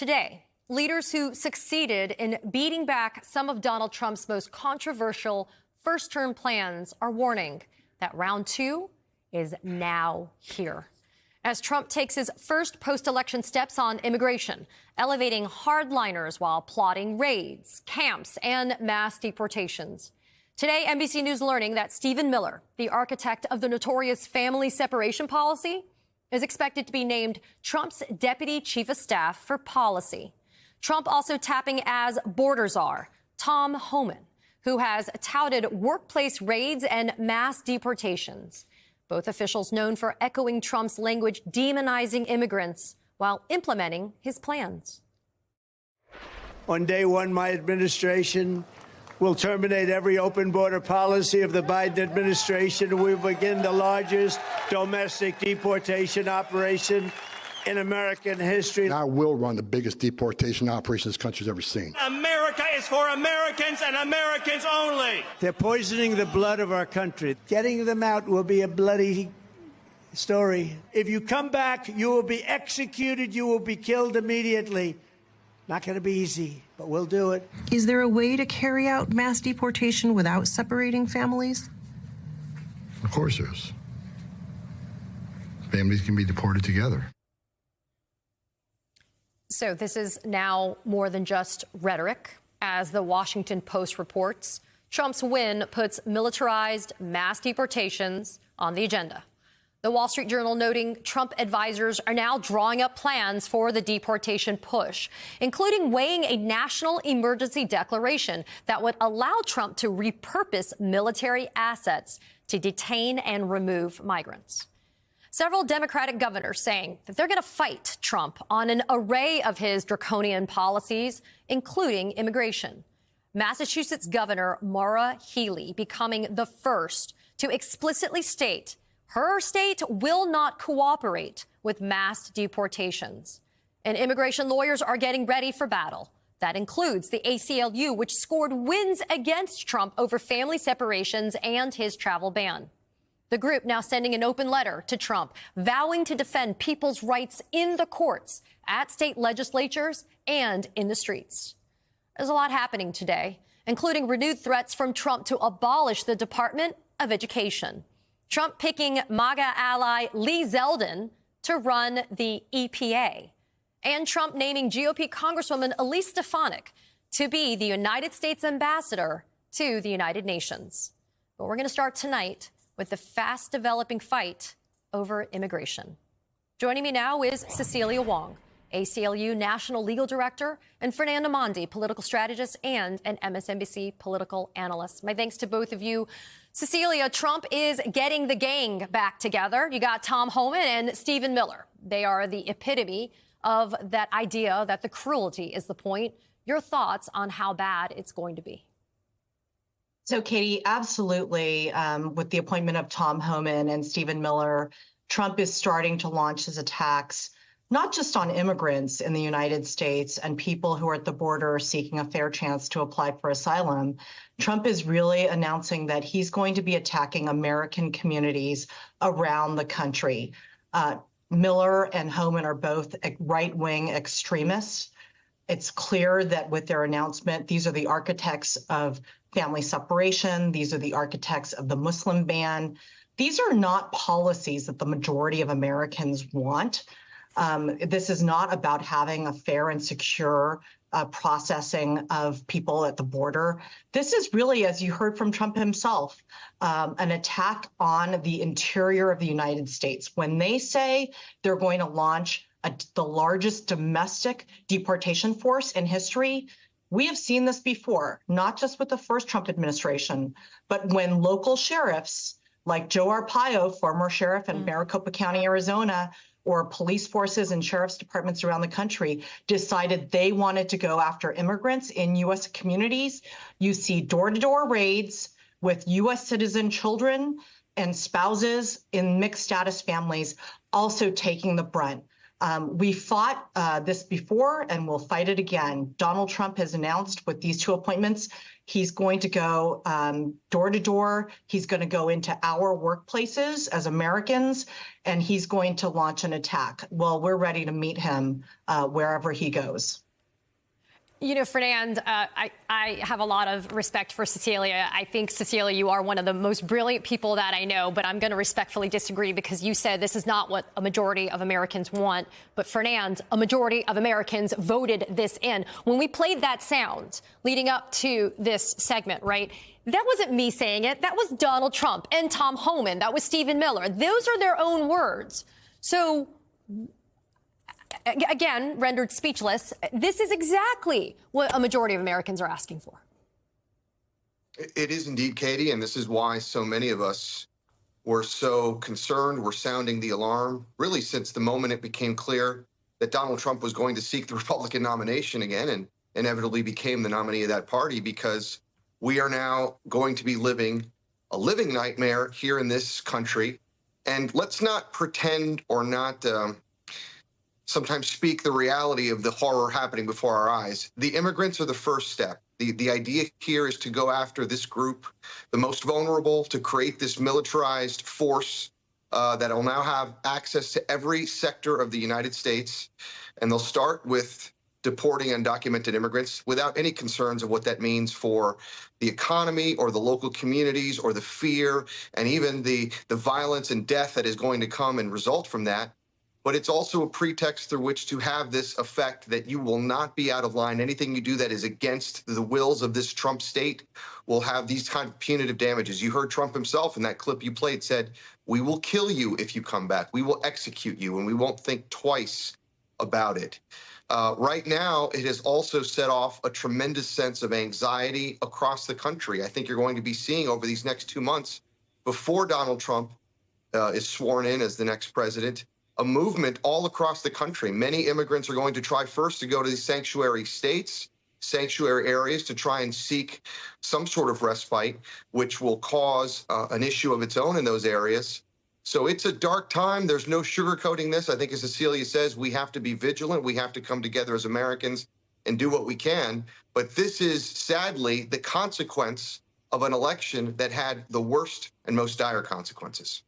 Today, leaders who succeeded in beating back some of Donald Trump's most controversial first-term plans are warning that round two is now here. As Trump takes his first post-election steps on immigration, elevating hardliners while plotting raids, camps, and mass deportations. Today, NBC News learning that Stephen Miller, the architect of the notorious family separation policy, is expected to be named Trump's deputy chief of staff for policy. Trump also tapping as border czar Tom Homan, who has touted workplace raids and mass deportations. Both officials known for echoing Trump's language demonizing immigrants while implementing his plans. On day one, my administration will terminate every open border policy of the Biden administration. We will begin the largest domestic deportation operation in American history. I will run the biggest deportation operation this country's ever seen. America is for Americans and Americans only. They're poisoning the blood of our country. Getting them out will be a bloody story. If you come back, you will be executed. You will be killed immediately. Not going to be easy, but we'll do it. Is there a way to carry out mass deportation without separating families? Of course there is. Families can be deported together. So this is now more than just rhetoric. As the Washington Post reports, Trump's win puts militarized mass deportations on the agenda. The Wall Street Journal noting Trump advisors are now drawing up plans for the deportation push, including weighing a national emergency declaration that would allow Trump to repurpose military assets to detain and remove migrants. Several Democratic governors saying that they're going to fight Trump on an array of his draconian policies, including immigration. Massachusetts Governor Maura Healey becoming the first to explicitly state her state will not cooperate with mass deportations. And immigration lawyers are getting ready for battle. That includes the ACLU, which scored wins against Trump over family separations and his travel ban. The group now sending an open letter to Trump, vowing to defend people's rights in the courts, at state legislatures, and in the streets. There's a lot happening today, including renewed threats from Trump to abolish the Department of Education. Trump picking MAGA ally Lee Zeldin to run the EPA. And Trump naming GOP Congresswoman Elise Stefanik to be the United States ambassador to the United Nations. But we're going to start tonight with the fast-developing fight over immigration. Joining me now is Cecilia Wong, ACLU National Legal Director, and Fernanda Mondi, political strategist and an MSNBC political analyst. My thanks to both of you. Cecilia, Trump is getting the gang back together. You got Tom Homan and Stephen Miller. They are the epitome of that idea that the cruelty is the point. Your thoughts on how bad it's going to be? So, Katie, absolutely. With the appointment of Tom Homan and Stephen Miller, Trump is starting to launch his attacks, not just on immigrants in the United States and people who are at the border seeking a fair chance to apply for asylum. Trump is really announcing that he's going to be attacking American communities around the country. Miller and Homan are both right-wing extremists. It's clear that with their announcement, these are the architects of family separation. These are the architects of the Muslim ban. These are not policies that the majority of Americans want. This is not about having a fair and secure processing of people at the border. This is really, as you heard from Trump himself, an attack on the interior of the United States. When they say they're going to launch the largest domestic deportation force in history, we have seen this before, not just with the first Trump administration, but when local sheriffs like Joe Arpaio, former sheriff in Maricopa County, Arizona, or police forces and sheriff's departments around the country decided they wanted to go after immigrants in U.S. communities. You see door-to-door raids with U.S. citizen children and spouses in mixed status families also taking the brunt We fought this before and we'll fight it again. Donald Trump has announced with these two appointments, he's going to go door to door. He's going to go into our workplaces as Americans, and he's going to launch an attack. Well, we're ready to meet him wherever he goes. You know, Fernand, I have a lot of respect for Cecilia. I think, Cecilia, you are one of the most brilliant people that I know, but I'm going to respectfully disagree because you said this is not what a majority of Americans want. But, Fernand, a majority of Americans voted this in. When we played that sound leading up to this segment, right, that wasn't me saying it. That was Donald Trump and Tom Homan. That was Stephen Miller. Those are their own words. So, again, rendered speechless, this is exactly what a majority of Americans are asking for. It is indeed, Katie, and this is why so many of us were so concerned. We're sounding the alarm, really, since the moment it became clear that Donald Trump was going to seek the Republican nomination again and inevitably became the nominee of that party, because we are now going to be living a living nightmare here in this country. And let's not pretend or not sometimes speak the reality of the horror happening before our eyes. The immigrants are the first step. The idea here is to go after this group, the most vulnerable, to create this militarized force that will now have access to every sector of the United States. And they'll start with deporting undocumented immigrants without any concerns of what that means for the economy or the local communities or the fear and even the violence and death that is going to come and result from that. But it's also a pretext through which to have this effect that you will not be out of line. Anything you do that is against the wills of this Trump state will have these kind of punitive damages. You heard Trump himself in that clip you played said, "We will kill you if you come back. We will execute you, and we won't think twice about it." Right now, it has also set off a tremendous sense of anxiety across the country. I think you're going to be seeing over these next 2 months, before Donald Trump is sworn in as the next president, a movement all across the country. Many immigrants are going to try first to go to these sanctuary states, sanctuary areas, to try and seek some sort of respite, which will cause an issue of its own in those areas. So it's a dark time. There's no sugarcoating this. I think, as Cecilia says, we have to be vigilant. We have to come together as Americans and do what we can. But this is, sadly, the consequence of an election that had the worst and most dire consequences.